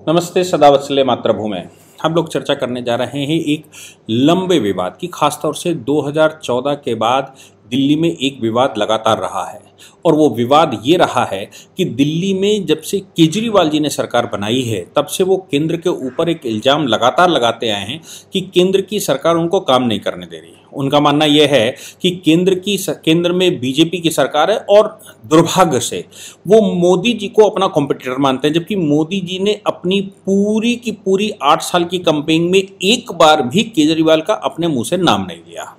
नमस्ते सदावत्सल्य मातृभूमि। हम लोग चर्चा करने जा रहे हैं एक लंबे विवाद की, खासतौर से 2014 के बाद दिल्ली में एक विवाद लगातार रहा है। और वो विवाद ये रहा है कि दिल्ली में जब से केजरीवाल जी ने सरकार बनाई है तब से वो केंद्र के ऊपर एक इल्ज़ाम लगातार लगाते आए हैं कि केंद्र की सरकार उनको काम नहीं करने दे रही है। उनका मानना यह है कि केंद्र में बीजेपी की सरकार है और दुर्भाग्य से वो मोदी जी को अपना कॉम्पिटिटर मानते हैं, जबकि मोदी जी ने अपनी पूरी की पूरी 8 साल की कैंपेन में एक बार भी केजरीवाल का अपने मुंह से नाम नहीं लिया।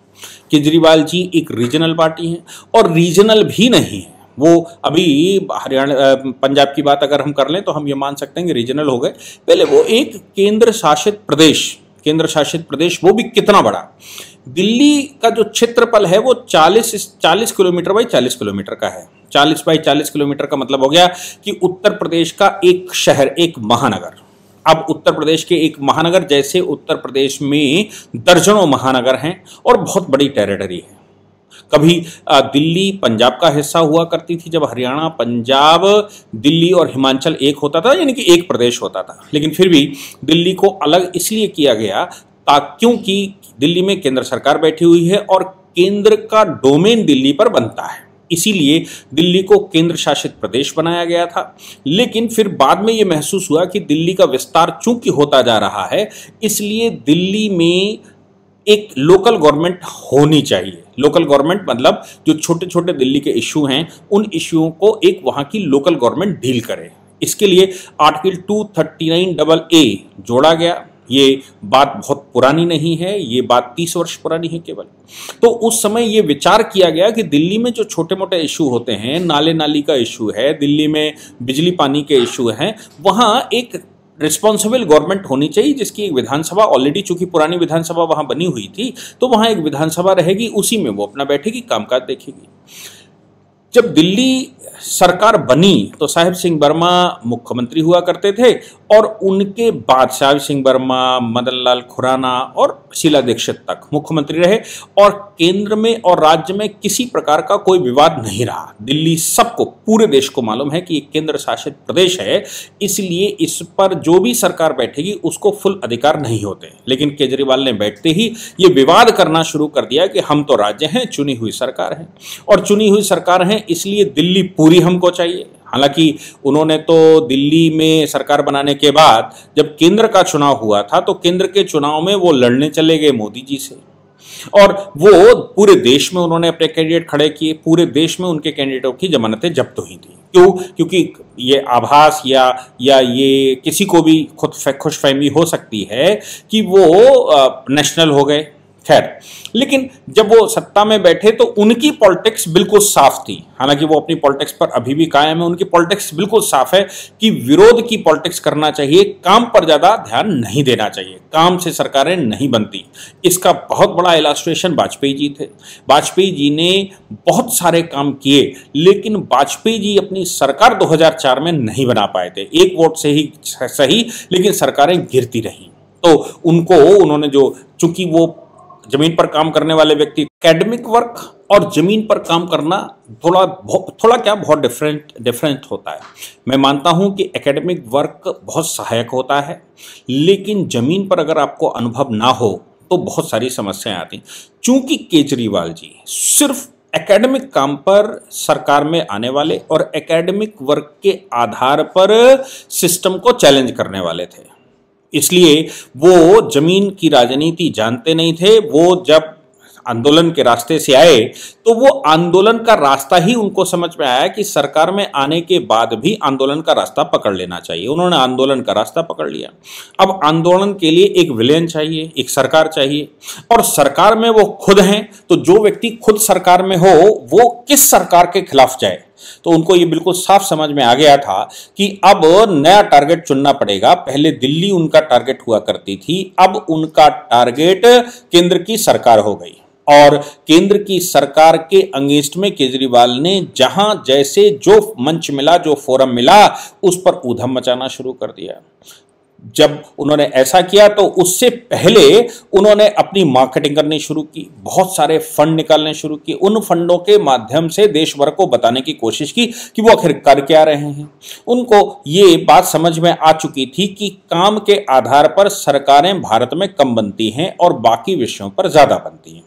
केजरीवाल जी एक रीजनल पार्टी है और रीजनल भी नहीं है वो। अभी हरियाणा पंजाब की बात अगर हम कर लें तो हम ये मान सकते हैं कि रीजनल हो गए। पहले वो एक केंद्र शासित प्रदेश, वो भी कितना बड़ा। दिल्ली का जो क्षेत्रफल है वो 40 किलोमीटर बाई 40 किलोमीटर का है। 40 बाई 40 किलोमीटर का मतलब हो गया कि उत्तर प्रदेश का एक शहर, एक महानगर। अब उत्तर प्रदेश के एक महानगर, जैसे उत्तर प्रदेश में दर्जनों महानगर हैं और बहुत बड़ी टेरिटरी है। कभी दिल्ली पंजाब का हिस्सा हुआ करती थी, जब हरियाणा, पंजाब, दिल्ली और हिमाचल एक होता था, यानी कि एक प्रदेश होता था। लेकिन फिर भी दिल्ली को अलग इसलिए किया गया क्योंकि दिल्ली में केंद्र सरकार बैठी हुई है और केंद्र का डोमेन दिल्ली पर बनता है, इसीलिए दिल्ली को केंद्र शासित प्रदेश बनाया गया था। लेकिन फिर बाद में ये महसूस हुआ कि दिल्ली का विस्तार चूंकि होता जा रहा है, इसलिए दिल्ली में एक लोकल गवर्नमेंट होनी चाहिए। लोकल गवर्नमेंट मतलब जो छोटे छोटे दिल्ली के इश्यू हैं, उन इश्यूओं को एक वहां की लोकल गवर्नमेंट डील करे। इसके लिए आर्टिकल 239AA जोड़ा गया। ये बात बहुत पुरानी नहीं है, ये बात 30 वर्ष पुरानी है केवल। तो उस समय ये विचार किया गया कि दिल्ली में जो छोटे मोटे इशू होते हैं, नाले नाली का इशू है, दिल्ली में बिजली पानी के इशू हैं, वहाँ एक रिस्पॉन्सिबल गवर्नमेंट होनी चाहिए जिसकी एक विधानसभा, ऑलरेडी चूंकि पुरानी विधानसभा वहाँ बनी हुई थी तो वहाँ एक विधानसभा रहेगी, उसी में वो अपना बैठेगी, कामकाज देखेगी। जब दिल्ली सरकार बनी तो साहिब सिंह वर्मा मुख्यमंत्री हुआ करते थे और उनके बाद साहिब सिंह वर्मा, मदन लाल खुराना और शीला दीक्षित तक मुख्यमंत्री रहे और केंद्र में और राज्य में किसी प्रकार का कोई विवाद नहीं रहा। दिल्ली सबको, पूरे देश को मालूम है कि एक केंद्र शासित प्रदेश है, इसलिए इस पर जो भी सरकार बैठेगी उसको फुल अधिकार नहीं होते। लेकिन केजरीवाल ने बैठते ही ये विवाद करना शुरू कर दिया कि हम तो राज्य हैं, चुनी हुई सरकार है और चुनी हुई सरकार है इसलिए दिल्ली पूरी हमको चाहिए। हालांकि उन्होंने तो दिल्ली में सरकार बनाने के बाद जब केंद्र का चुनाव हुआ था तो केंद्र के चुनाव में वो लड़ने चले गए मोदी जी से और वो पूरे देश में उन्होंने अपने कैंडिडेट खड़े किए। पूरे देश में उनके कैंडिडेटों की जमानतें जब्त हुई थी। क्यों? क्योंकि ये आभास या ये किसी को भी खुशफहमी हो सकती है कि वो नेशनल हो गए। खैर, लेकिन जब वो सत्ता में बैठे तो उनकी पॉलिटिक्स बिल्कुल साफ थी। हालांकि वो अपनी पॉलिटिक्स पर अभी भी कायम है। उनकी पॉलिटिक्स बिल्कुल साफ है कि विरोध की पॉलिटिक्स करना चाहिए, काम पर ज्यादा ध्यान नहीं देना चाहिए, काम से सरकारें नहीं बनती। इसका बहुत बड़ा इलस्ट्रेशन वाजपेयी जी थे। वाजपेयी जी ने बहुत सारे काम किए, लेकिन वाजपेयी जी अपनी सरकार 2004 में नहीं बना पाए थे। एक वोट से ही सही, लेकिन सरकारें गिरती रहीं। तो उन्होंने जो, चूंकि वो जमीन पर काम करने वाले व्यक्ति, एकेडमिक वर्क और जमीन पर काम करना बहुत डिफरेंट होता है। मैं मानता हूं कि एकेडमिक वर्क बहुत सहायक होता है, लेकिन जमीन पर अगर आपको अनुभव ना हो तो बहुत सारी समस्याएं आती। चूंकि केजरीवाल जी सिर्फ एकेडमिक काम पर सरकार में आने वाले और एकेडमिक वर्क के आधार पर सिस्टम को चैलेंज करने वाले थे, इसलिए वो जमीन की राजनीति जानते नहीं थे। वो जब आंदोलन के रास्ते से आए तो वो आंदोलन का रास्ता ही उनको समझ में आया कि सरकार में आने के बाद भी आंदोलन का रास्ता पकड़ लेना चाहिए। उन्होंने आंदोलन का रास्ता पकड़ लिया। अब आंदोलन के लिए एक विलेन चाहिए, एक सरकार चाहिए, और सरकार में वो खुद हैं। तो जो व्यक्ति खुद सरकार में हो वो किस सरकार के खिलाफ जाए? तो उनको ये बिल्कुल साफ समझ में आ गया था कि अब नया टारगेट चुनना पड़ेगा। पहले दिल्ली उनका टारगेट हुआ करती थी, अब उनका टारगेट केंद्र की सरकार हो गई और केंद्र की सरकार के अगेंस्ट में केजरीवाल ने जहां जैसे जो मंच मिला, जो फोरम मिला, उस पर ऊधम मचाना शुरू कर दिया। जब उन्होंने ऐसा किया तो उससे पहले उन्होंने अपनी मार्केटिंग करनी शुरू की, बहुत सारे फंड निकालने शुरू किए। उन फंडों के माध्यम से देश भर को बताने की कोशिश की कि वो आखिर कर क्या रहे हैं। उनको ये बात समझ में आ चुकी थी कि काम के आधार पर सरकारें भारत में कम बनती हैं और बाकी विषयों पर ज्यादा बनती हैं।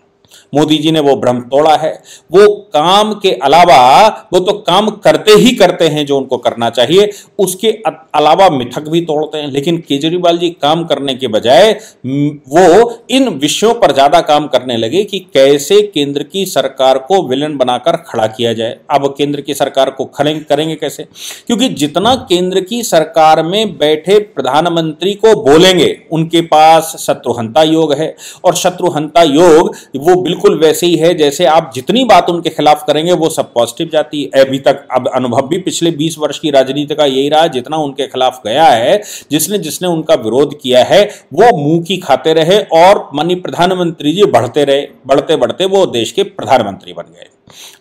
मोदी जी ने वो भ्रम तोड़ा है। वो काम के अलावा, वो तो काम करते ही करते हैं जो उनको करना चाहिए, उसके अलावा मिथक भी तोड़ते हैं। लेकिन केजरीवाल जी काम करने के बजाय वो इन विषयों पर ज्यादा काम करने लगे कि कैसे केंद्र की सरकार को विलन बनाकर खड़ा किया जाए। अब केंद्र की सरकार को करेंगे कैसे? क्योंकि जितना केंद्र की सरकार में बैठे प्रधानमंत्री को बोलेंगे, उनके पास शत्रुहंता योग है, और शत्रुहंता योग वो बिल्कुल वैसे ही है जैसे आप जितनी बात उनके खिलाफ करेंगे वो सब पॉजिटिव जाती है। अभी तक अब अनुभव भी पिछले 20 वर्ष की राजनीति का यही रहा, जितना उनके खिलाफ गया है, जिसने जिसने उनका विरोध किया है, वो मुंह की खाते रहे और माननीय प्रधानमंत्री जी बढ़ते रहे। बढ़ते बढ़ते वो देश के प्रधानमंत्री बन गए।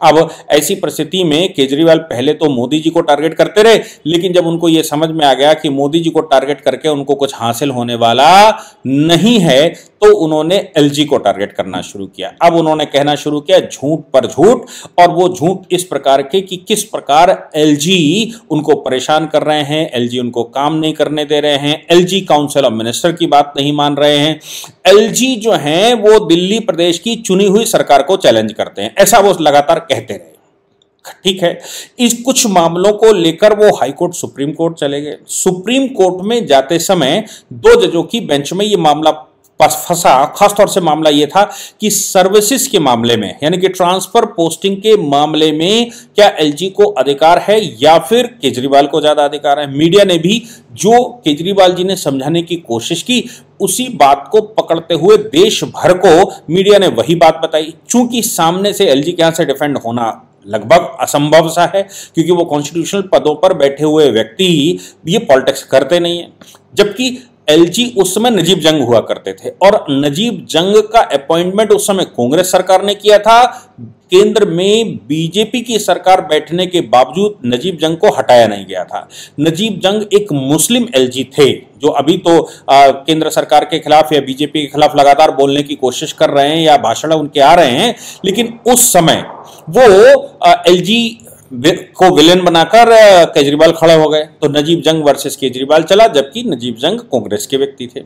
अब ऐसी परिस्थिति में केजरीवाल पहले तो मोदी जी को टारगेट करते रहे, लेकिन जब उनको यह समझ में आ गया कि मोदी जी को टारगेट करके उनको कुछ हासिल होने वाला नहीं है, तो उन्होंने एलजी को टारगेट करना शुरू किया। अब उन्होंने कहना शुरू किया झूठ पर झूठ, और वो झूठ इस प्रकार के कि किस प्रकार एलजी उनको परेशान कर रहे हैं, एलजी उनको काम नहीं करने दे रहे हैं, एलजी काउंसिल ऑफ मिनिस्टर की बात नहीं मान रहे हैं, एलजी जो हैं वो दिल्ली प्रदेश की चुनी हुई सरकार को चैलेंज करते हैं, ऐसा वो लगातार कहते रहे। ठीक है, इस कुछ मामलों को लेकर वो हाई कोर्ट, सुप्रीम कोर्ट चले गए। सुप्रीम कोर्ट में जाते समय 2 जजों की बेंच में ये मामला फंसा। खासतौर से मामला यह था कि सर्विसेज के मामले में, यानी कि ट्रांसफर पोस्टिंग के मामले में क्या एलजी को अधिकार है या फिर केजरीवाल को ज्यादा अधिकार है। मीडिया ने भी जो केजरीवाल जी ने समझाने की कोशिश की, उसी बात को पकड़ते हुए देश भर को मीडिया ने वही बात बताई। चूंकि सामने से एलजी के यहां से डिफेंड होना लगभग असंभव सा है, क्योंकि वो कॉन्स्टिट्यूशनल पदों पर बैठे हुए व्यक्ति ये पॉलिटिक्स करते नहीं है। जबकि एलजी उस समय नजीब जंग हुआ करते थे, और नजीब जंग का अपॉइंटमेंट उस समय कांग्रेस सरकार ने किया था। केंद्र में बीजेपी की सरकार बैठने के बावजूद नजीब जंग को हटाया नहीं गया था। नजीब जंग एक मुस्लिम एलजी थे, जो अभी तो केंद्र सरकार के खिलाफ या बीजेपी के खिलाफ लगातार बोलने की कोशिश कर रहे हैं या भाषण उनके आ रहे हैं, लेकिन उस समय वो एलजी को विलेन बनाकर केजरीवाल खड़े हो गए। तो नजीब जंग वर्सेस केजरीवाल चला, जबकि नजीब जंग कांग्रेस के व्यक्ति थे।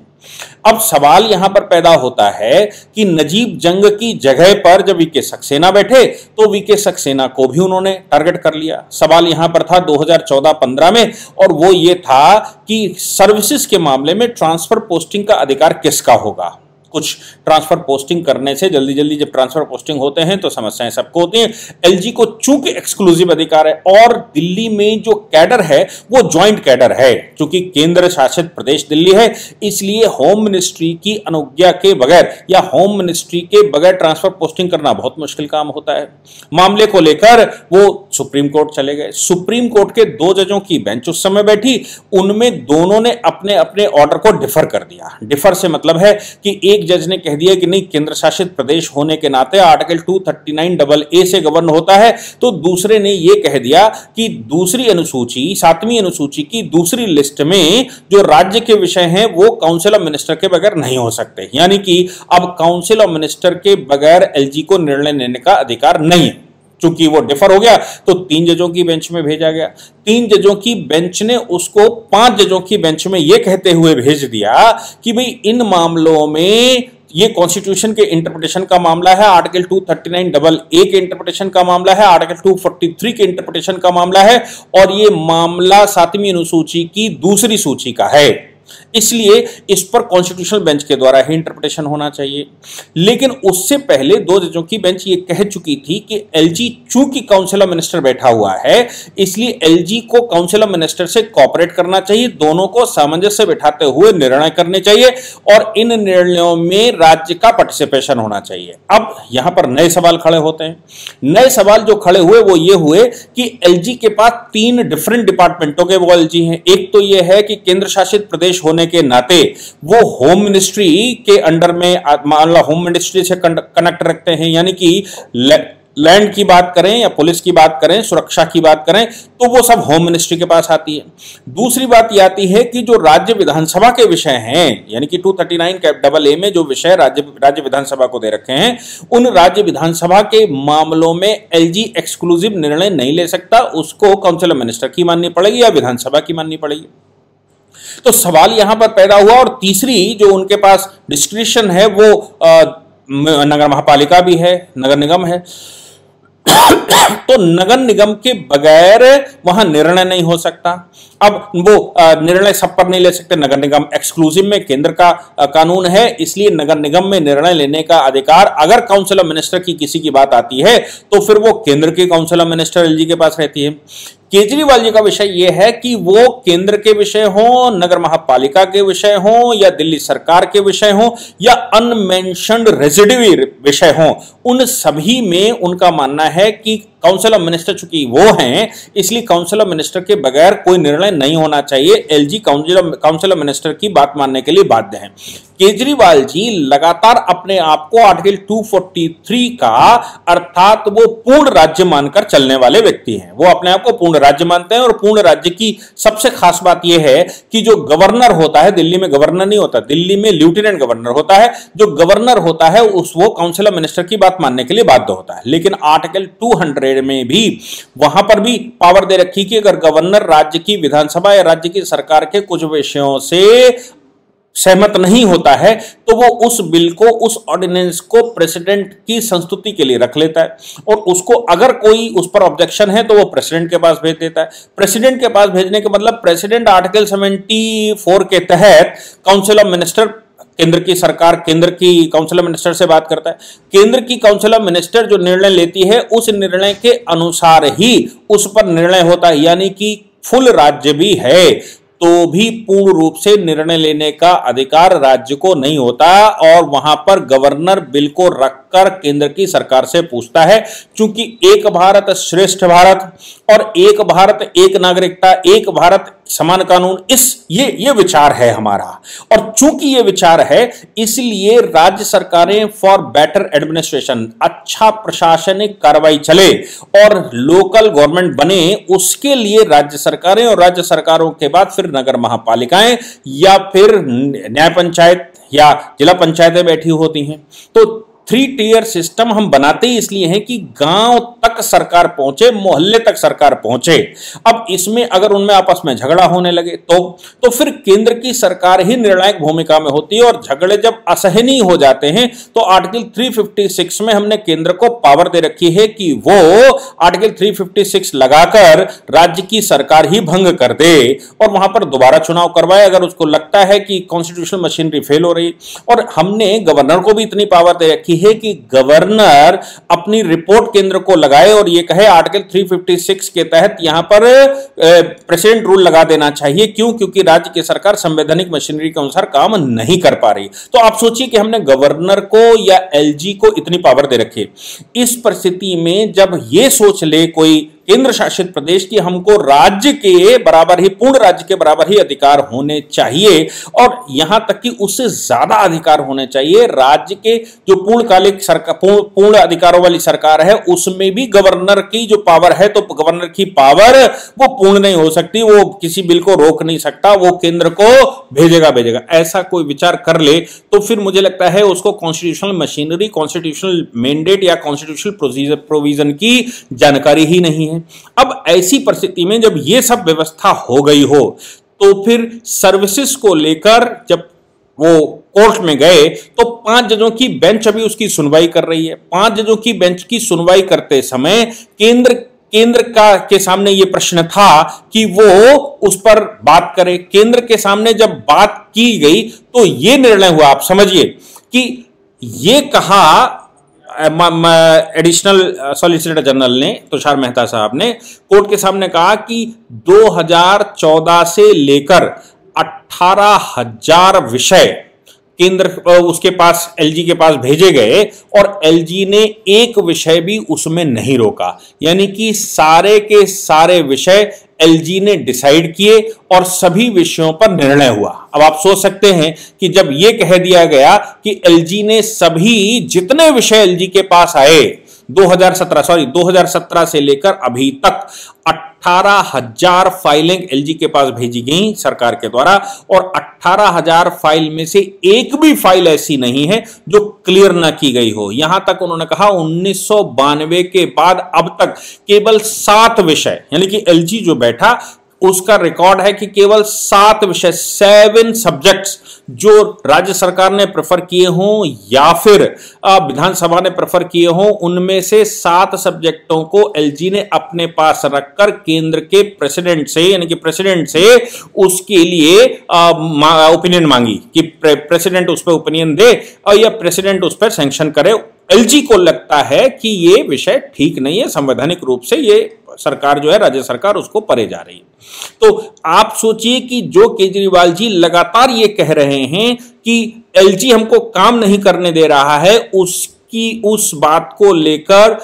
अब सवाल यहां पर पैदा होता है कि नजीब जंग की जगह पर जब वीके सक्सेना बैठे तो वीके सक्सेना को भी उन्होंने टारगेट कर लिया। सवाल यहां पर था 2014-15 में, और वो ये था कि सर्विसेज के मामले में ट्रांसफर पोस्टिंग का अधिकार किसका होगा। कुछ ट्रांसफर पोस्टिंग करने से जल्दी जल्दी जब ट्रांसफर पोस्टिंग होते हैं तो समस्याएं सबको होती हैं। एलजी को चूंकि एक्सक्लूसिव अधिकार है, और दिल्ली में जो कैडर है वो ज्वाइंट कैडर है, क्योंकि केंद्र शासित प्रदेश दिल्ली है, इसलिए होम मिनिस्ट्री की अनुज्ञा के बगैर या होम मिनिस्ट्री के बगैर ट्रांसफर पोस्टिंग करना बहुत मुश्किल काम होता है। मामले को लेकर वो सुप्रीम कोर्ट चले गए। सुप्रीम कोर्ट के 2 जजों की बेंच उस समय बैठी, उनमें दोनों ने अपने अपने ऑर्डर को डिफर कर दिया। डिफर से मतलब है कि एक जज ने कह दिया कि नहीं, केंद्र शासित प्रदेश होने के नाते आर्टिकल 239AA से गवर्न होता है, तो दूसरे ने यह कह दिया कि दूसरी अनुसूची, 7वीं अनुसूची की दूसरी लिस्ट में जो राज्य के विषय हैं वो काउंसिल ऑफ मिनिस्टर के बगैर नहीं हो सकते। यानी कि अब काउंसिल ऑफ मिनिस्टर के बगैर एलजी को निर्णय लेने का अधिकार नहीं है। चूंकि वो डिफर हो गया तो 3 जजों की बेंच में भेजा गया। 3 जजों की बेंच ने उसको 5 जजों की बेंच में यह कहते हुए भेज दिया कि भाई इन मामलों में ये कॉन्स्टिट्यूशन के इंटरप्रिटेशन का मामला है, आर्टिकल 239AA के इंटरप्रिटेशन का मामला है, आर्टिकल 243 के इंटरप्रिटेशन का मामला है, और ये मामला 7वीं अनुसूची की दूसरी सूची का है। इसलिए इस पर कॉन्स्टिट्यूशनल बेंच के द्वारा ही इंटरप्रिटेशन होना चाहिए। लेकिन उससे पहले 2 जजों की बेंच ये कह चुकी थी कि एलजी चूंकि काउंसिल ऑफ मिनिस्टर बैठा हुआ है, इसलिए एलजी को काउंसिल ऑफ मिनिस्टर से कोऑपरेट करना चाहिए, दोनों को सामंजस्य बिठाते हुए निर्णय करने चाहिए, और इन निर्णयों में राज्य का पार्टिसिपेशन होना चाहिए। अब यहां पर नए सवाल खड़े होते हैं। नए सवाल जो खड़े हुए वो ये हुए कि एलजी के पास 3 डिफरेंट डिपार्टमेंटों के वो एलजी हैं। एक तो ये है कि केंद्र शासित प्रदेश होने के नाते वो होम मिनिस्ट्री के अंडर में, मान लो होम मिनिस्ट्री से कनेक्ट रखते हैं, यानी कि लैंड की बात करें या पुलिस की बात करें, सुरक्षा की बात करें, तो वो सब होम मिनिस्ट्री के पास आती है। दूसरी बात ये आती है कि जो राज्य विधानसभा के विषय हैं, यानी कि 239 में जो विषय राज्य विधानसभा को दे रखे हैं, उन राज्य विधानसभा के मामलों में एलजी एक्सक्लूसिव निर्णय नहीं ले सकता, उसको काउंसिल ऑफ मिनिस्टर की माननी पड़ेगी या विधानसभा की माननी पड़ेगी। तो सवाल यहां पर पैदा हुआ। और तीसरी जो उनके पास डिस्क्रिशन है वो नगर महापालिका भी है, नगर निगम है। तो नगर निगम के बगैर वहां निर्णय नहीं हो सकता। अब वो निर्णय सब पर नहीं ले सकते, नगर निगम एक्सक्लूसिव में केंद्र का कानून है, इसलिए नगर निगम में निर्णय लेने का अधिकार अगर काउंसिल ऑफ मिनिस्टर की किसी की बात आती है तो फिर वो केंद्र की काउंसिल ऑफ मिनिस्टर एलजी के पास रहती है। केजरीवाल जी का विषय यह है कि वो केंद्र के विषय हो, नगर महापालिका के विषय हो या दिल्ली सरकार के विषय हो या अनमेंशन्ड रेजिड्यू विषय हो, उन सभी में उनका मानना है कि काउंसिल ऑफ मिनिस्टर चूंकि वो हैं, इसलिए काउंसिल ऑफ मिनिस्टर के बगैर कोई निर्णय नहीं होना चाहिए। एलजी काउंसिल ऑफ मिनिस्टर की बात मानने के लिए बाध्य हैं। केजरीवाल जी लगातार अपने आप को आर्टिकल 243 का अर्थात वो पूर्ण राज्य मानकर चलने वाले व्यक्ति हैं। वो अपने आप को पूर्ण राज्य मानते हैं और पूर्ण राज्य की सबसे खास बात यह है कि जो गवर्नर होता है, दिल्ली में गवर्नर नहीं होता, दिल्ली में लेफ्टिनेंट गवर्नर होता है, जो गवर्नर होता है वो काउंसिल ऑफ मिनिस्टर की बात मानने के लिए बाध्य होता है। लेकिन आर्टिकल 200 में भी वहां पर भी पावर दे रखी कि अगर गवर्नर राज्य की विधानसभा या राज्य की सरकार के कुछ विषयों से सहमत नहीं होता है तो वो उस बिल को, उस ऑर्डिनेंस को प्रेसिडेंट की संस्तुति के लिए रख लेता है और उसको अगर कोई उस पर ऑब्जेक्शन है तो वो प्रेसिडेंट के पास भेज देता है। प्रेसिडेंट के पास भेजने का मतलब प्रेसिडेंट आर्टिकल 74 के तहत काउंसिल ऑफ मिनिस्टर, केंद्र की सरकार केंद्र की काउंसिल ऑफ मिनिस्टर से बात करता है। केंद्र की काउंसिल ऑफ मिनिस्टर जो निर्णय लेती है उस निर्णय के अनुसार ही उस पर निर्णय होता है, यानी कि फुल राज्य भी है तो भी पूर्ण रूप से निर्णय लेने का अधिकार राज्य को नहीं होता और वहां पर गवर्नर बिल को रखकर केंद्र की सरकार से पूछता है। क्योंकि एक भारत श्रेष्ठ भारत और एक भारत एक नागरिकता, एक भारत समान कानून, ये विचार है हमारा। और चूंकि ये विचार है इसलिए राज्य सरकारें फॉर बेटर एडमिनिस्ट्रेशन, अच्छा प्रशासनिक कार्रवाई चले और लोकल गवर्नमेंट बने, उसके लिए राज्य सरकारें और राज्य सरकारों के बाद फिर नगर महापालिकाएं या फिर न्याय पंचायत या जिला पंचायतें बैठी होती हैं। तो 3 टियर सिस्टम हम बनाते ही इसलिए हैं कि गांव तक सरकार पहुंचे, मोहल्ले तक सरकार पहुंचे। अब इसमें अगर उनमें आपस में झगड़ा होने लगे तो फिर केंद्र की सरकार ही निर्णायक भूमिका में होती है और झगड़े जब असहनीय हो जाते हैं तो आर्टिकल 356 में हमने केंद्र को पावर दे रखी है कि वो आर्टिकल 356 लगाकर राज्य की सरकार ही भंग कर दे और वहां पर दोबारा चुनाव करवाए अगर उसको लगता है कि कॉन्स्टिट्यूशनल मशीनरी फेल हो रही। और हमने गवर्नर को भी इतनी पावर दे रखी है कि गवर्नर अपनी रिपोर्ट केंद्र को लगाए और यह कहे आर्टिकल 356 के तहत यहां पर प्रेसिडेंट रूल लगा देना चाहिए। क्यों? क्योंकि राज्य की सरकार संवैधानिक मशीनरी के अनुसार काम नहीं कर पा रही। तो आप सोचिए कि हमने गवर्नर को या एलजी को इतनी पावर दे रखी। इस परिस्थिति में जब यह सोच ले कोई केंद्र शासित प्रदेश की हमको राज्य के बराबर ही, पूर्ण राज्य के बराबर ही अधिकार होने चाहिए और यहां तक कि उससे ज्यादा अधिकार होने चाहिए, राज्य के जो पूर्णकालिक सरकार, पूर्ण अधिकारों वाली सरकार है उसमें भी गवर्नर की जो पावर है, तो गवर्नर की पावर वो पूर्ण नहीं हो सकती, वो किसी बिल को रोक नहीं सकता, वो केंद्र को भेजेगा। ऐसा कोई विचार कर ले तो फिर मुझे लगता है उसको कॉन्स्टिट्यूशनल मशीनरी, कॉन्स्टिट्यूशनल मैंडेट या कॉन्स्टिट्यूशनल प्रोविजन की जानकारी ही नहीं है। अब ऐसी परिस्थिति में जब यह सब व्यवस्था हो गई हो तो फिर सर्विसेज को लेकर जब वो कोर्ट में गए तो 5 जजों की बेंच अभी उसकी सुनवाई कर रही है। 5 जजों की बेंच की सुनवाई करते समय केंद्र के सामने यह प्रश्न था कि वो उस पर बात करे। केंद्र के सामने जब बात की गई तो यह निर्णय हुआ, आप समझिए कि ये कहा एडिशनल सॉलिसिटर जनरल ने, तुषार मेहता साहब ने कोर्ट के सामने कहा कि 2014 से लेकर 18,000 विषय केंद्र उसके पास, एलजी के पास भेजे गए और एलजी ने एक विषय भी उसमें नहीं रोका, यानी कि सारे के सारे विषय एलजी ने डिसाइड किए और सभी विषयों पर निर्णय हुआ। अब आप सोच सकते हैं कि जब यह कह दिया गया कि एलजी ने सभी जितने विषय एलजी के पास आए 2017 से लेकर अभी तक 18,000 फाइलें एलजी के पास भेजी गई सरकार के द्वारा, और 18,000 फाइल में से एक भी फाइल ऐसी नहीं है जो क्लियर ना की गई हो। यहां तक उन्होंने कहा 1992 के बाद अब तक केवल 7 विषय, यानी कि एलजी जो बैठा उसका रिकॉर्ड है कि केवल 7 विषय, 7 सब्जेक्ट्स जो राज्य सरकार ने प्रेफर किए हों या फिर विधानसभा ने प्रेफर किए हों, उनमें से 7 सब्जेक्टों को एलजी ने अपने पास रखकर केंद्र के प्रेसिडेंट से, यानी कि प्रेसिडेंट से उसके लिए ओपिनियन मांगी कि प्रेसिडेंट उस पर ओपिनियन दे और या प्रेसिडेंट उस पर सैंक्शन करे। एलजी को लगता है कि ये विषय ठीक नहीं है, संवैधानिक रूप से ये सरकार जो है, राज्य सरकार उसको परे जा रही है। तो आप सोचिए कि जो केजरीवाल जी लगातार ये कह रहे हैं कि एलजी हमको काम नहीं करने दे रहा है, उस बात को लेकर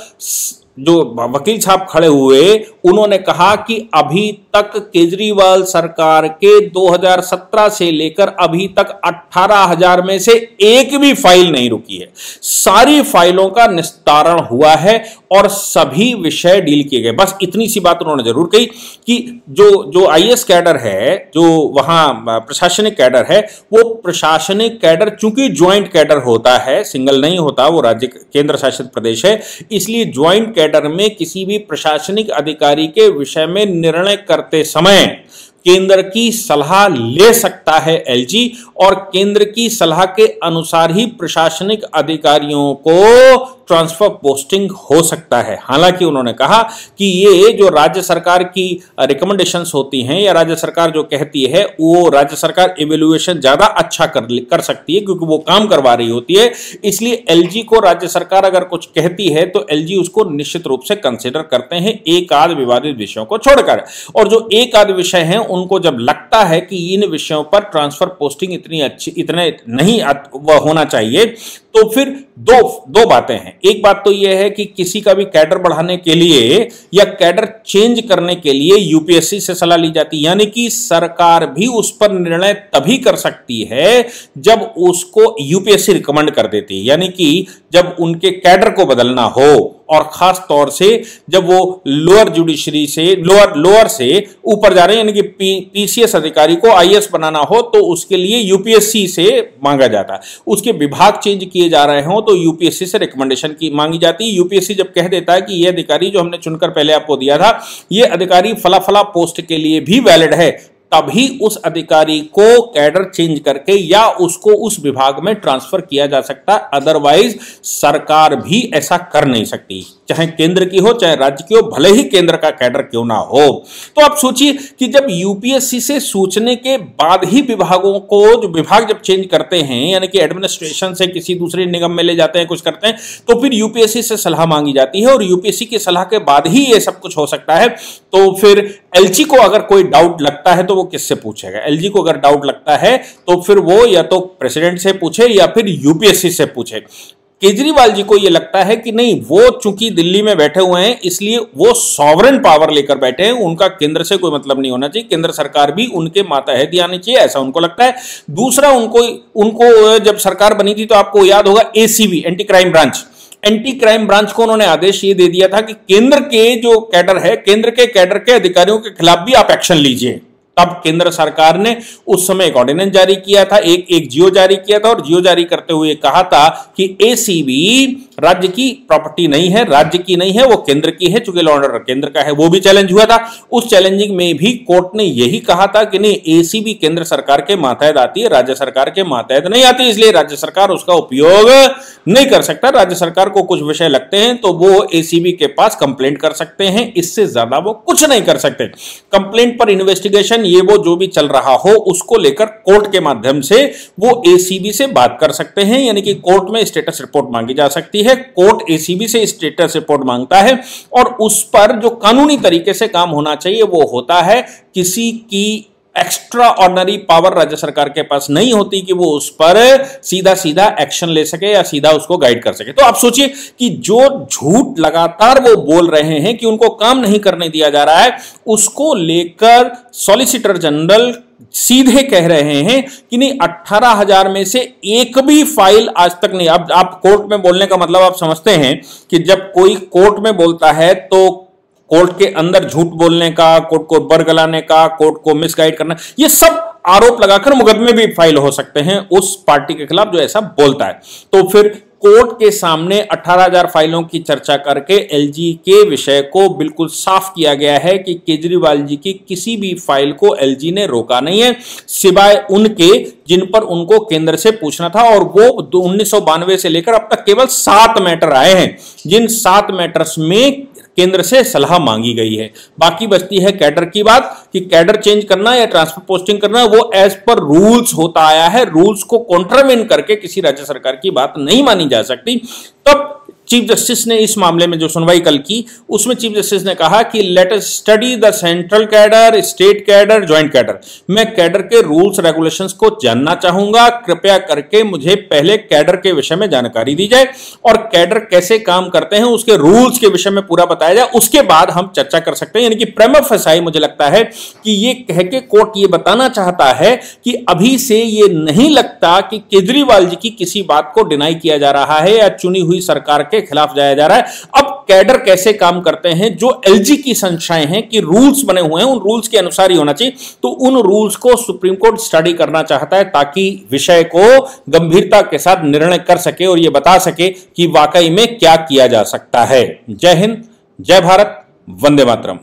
जो वकील साहब खड़े हुए उन्होंने कहा कि अभी तक केजरीवाल सरकार के 2017 से लेकर अभी तक 18,000 में से एक भी फाइल नहीं रुकी है। सारी फाइलों का निस्तारण हुआ है और सभी विषय डील किए गए। बस इतनी सी बात उन्होंने जरूर कही कि जो आईएएस कैडर है, जो वहां प्रशासनिक कैडर है, वो प्रशासनिक कैडर चूंकि ज्वाइंट कैडर होता है, सिंगल नहीं होता, वो राज्य केंद्र शासित प्रदेश है, इसलिए ज्वाइंट कैडर में किसी भी प्रशासनिक अधिकारी के विषय में निर्णय करते समय केंद्र की सलाह ले सकता है एलजी, और केंद्र की सलाह के अनुसार ही प्रशासनिक अधिकारियों को ट्रांसफर पोस्टिंग हो सकता है। हालांकि उन्होंने कहा कि ये जो राज्य सरकार की रिकमेंडेशंस होती हैं या राज्य सरकार जो कहती है, वो राज्य सरकार इवैल्यूएशन ज्यादा अच्छा कर सकती है क्योंकि वो काम करवा रही होती है। इसलिए एलजी को राज्य सरकार अगर कुछ कहती है तो एलजी उसको निश्चित रूप से कंसिडर करते हैं, एक आध विवादित विषयों को छोड़कर। और जो एक आध विषय हैं उनको जब लगता है कि इन विषयों पर ट्रांसफर पोस्टिंग इतने नहीं होना चाहिए, तो फिर दो बातें हैं। एक बात तो यह है कि किसी का भी कैडर बढ़ाने के लिए या कैडर चेंज करने के लिए यूपीएससी से सलाह ली जाती है, यानी कि सरकार भी उस पर निर्णय तभी कर सकती है जब उसको यूपीएससी रिकमेंड कर देती है, यानी कि जब उनके कैडर को बदलना हो, और खास तौर से जब वो लोअर जुडिशरी से लोअर से ऊपर जा रहे हैं, यानी कि पीसीएस अधिकारी को आईएएस बनाना हो तो उसके लिए यूपीएससी से मांगा जाता है। उसके विभाग चेंज किए जा रहे हो तो यूपीएससी से रिकमेंडेशन की मांगी जाती है। यूपीएससी जब कह देता है कि ये अधिकारी जो हमने चुनकर पहले आपको दिया था, ये अधिकारी फला फला पोस्ट के लिए भी वैलिड है, तभी उस अधिकारी को कैडर चेंज करके या उसको उस विभाग में ट्रांसफर किया जा सकता है। अदरवाइज सरकार भी ऐसा कर नहीं सकती, चाहे केंद्र की हो चाहे राज्य की हो, भले ही केंद्र का कैडर क्यों ना हो। तो आप सोचिए कि जब यूपीएससी से सूचने के बाद ही विभागों को, जो विभाग जब चेंज करते हैं, यानी कि एडमिनिस्ट्रेशन से किसी दूसरे निगम में ले जाते हैं, कुछ करते हैं, तो फिर यूपीएससी से सलाह मांगी जाती है और यूपीएससी की सलाह के बाद ही ये सब कुछ हो सकता है। तो फिर एलजी को अगर कोई डाउट लगता है तो वो किससे पूछेगा? एलजी को अगर डाउट लगता है तो फिर वो या तो प्रेसिडेंट से पूछे या फिर यूपीएससी से पूछे। केजरीवाल जी को यह लगता है कि नहीं, वो चूंकि दिल्ली में बैठे हुए हैं इसलिए वो सॉवरेन पावर लेकर बैठे हैं, उनका केंद्र से कोई मतलब नहीं होना चाहिए, केंद्र सरकार भी उनके मातहत आनी चाहिए, ऐसा उनको लगता है। दूसरा, उनको जब सरकार बनी थी तो आपको याद होगा एसीबी, एंटी क्राइम ब्रांच को उन्होंने आदेश ये दे दिया था कि केंद्र के जो कैडर है, केंद्र के कैडर के अधिकारियों के खिलाफ भी आप एक्शन लीजिए। तब केंद्र सरकार ने उस समय एक ऑर्डिनेंस जारी किया था, एक जियो जारी किया था, और जियो जारी करते हुए कहा था कि एसीबी राज्य की प्रॉपर्टी नहीं है, राज्य की नहीं है, वो केंद्र की है, चूंकि लॉ एंड ऑर्डर केंद्र का है। वो भी चैलेंज हुआ था। उस चैलेंजिंग में भी कोर्ट ने यही कहा था कि नहीं, एसीबी केंद्र सरकार के मातहत आती है, राज्य सरकार के मातहत नहीं आती, इसलिए राज्य सरकार उसका उपयोग नहीं कर सकता। राज्य सरकार को कुछ विषय लगते हैं तो वो एसीबी के पास कंप्लेंट कर सकते हैं, इससे ज्यादा वो कुछ नहीं कर सकते। कंप्लेंट पर इन्वेस्टिगेशन, ये वो जो भी चल रहा हो उसको लेकर कोर्ट के माध्यम से वो एसीबी से बात कर सकते हैं, यानी कि कोर्ट में स्टेटस रिपोर्ट मांगी जा सकती है। कोर्ट एसीबी से स्टेटस रिपोर्ट मांगता है और उस पर जो कानूनी तरीके से काम होना चाहिए वो होता है। किसी की एक्स्ट्रा ऑर्डिनरी पावर राज्य सरकार के पास नहीं होती कि वो उस पर सीधा सीधा एक्शन ले सके या सीधा उसको गाइड कर सके। तो आप सोचिए कि जो झूठ लगातार वो बोल रहे हैं कि उनको काम नहीं करने दिया जा रहा है, उसको लेकर सॉलिसिटर जनरल सीधे कह रहे हैं कि नहीं, 18,000 में से एक भी फाइल आज तक नहीं। अब आप कोर्ट में बोलने का मतलब आप समझते हैं कि जब कोई कोर्ट में बोलता है तो कोर्ट के अंदर झूठ बोलने का, कोर्ट को बरगलाने का, कोर्ट को मिसगाइड करना, ये सब आरोप लगाकर मुकदमे भी फाइल हो सकते हैं उस पार्टी के खिलाफ जो ऐसा बोलता है। तो फिर कोर्ट के सामने 18,000 फाइलों की चर्चा करके एलजी के विषय को बिल्कुल साफ किया गया है कि केजरीवाल जी की किसी भी फाइल को एलजी ने रोका नहीं है, सिवाय उनके जिन पर उनको केंद्र से पूछना था। और वो 1992 से लेकर अब तक केवल 7 मैटर आए हैं, जिन 7 मैटर्स में केंद्र से सलाह मांगी गई है। बाकी बचती है कैडर की बात कि कैडर चेंज करना या ट्रांसफर पोस्टिंग करना वो एज पर रूल्स होता आया है। रूल्स को कॉन्ट्रावेन करके किसी राज्य सरकार की बात नहीं मानी जा सकती। तब चीफ जस्टिस ने इस मामले में जो सुनवाई कल की उसमें चीफ जस्टिस ने कहा कि let us study the central cadre, state cadre, joint cadre. मैं कैडर के रूल्स रेगुलेशंस को जानना चाहूंगा, कृपया करके मुझे पहले कैडर के विषय में जानकारी दी जाए और कैडर कैसे काम करते हैं उसके रूल्स के विषय में पूरा बताया जाए, उसके बाद हम चर्चा कर सकते हैं। यानी कि प्रेमा फसाई मुझे लगता है कि ये कह के कोर्ट ये बताना चाहता है कि अभी से ये नहीं लगता कि केजरीवाल जी की किसी बात को डिनाई किया जा रहा है या चुनी हुई सरकार के खिलाफ जाया जा रहा है। अब कैडर कैसे काम करते हैं, जो एलजी की संशय हैं कि रूल्स बने हुए हैं उन रूल्स के अनुसार ही होना चाहिए, तो उन रूल्स को सुप्रीम कोर्ट स्टडी करना चाहता है ताकि विषय को गंभीरता के साथ निर्णय कर सके और यह बता सके कि वाकई में क्या किया जा सकता है। जय हिंद, जय भारत, वंदे मातरम।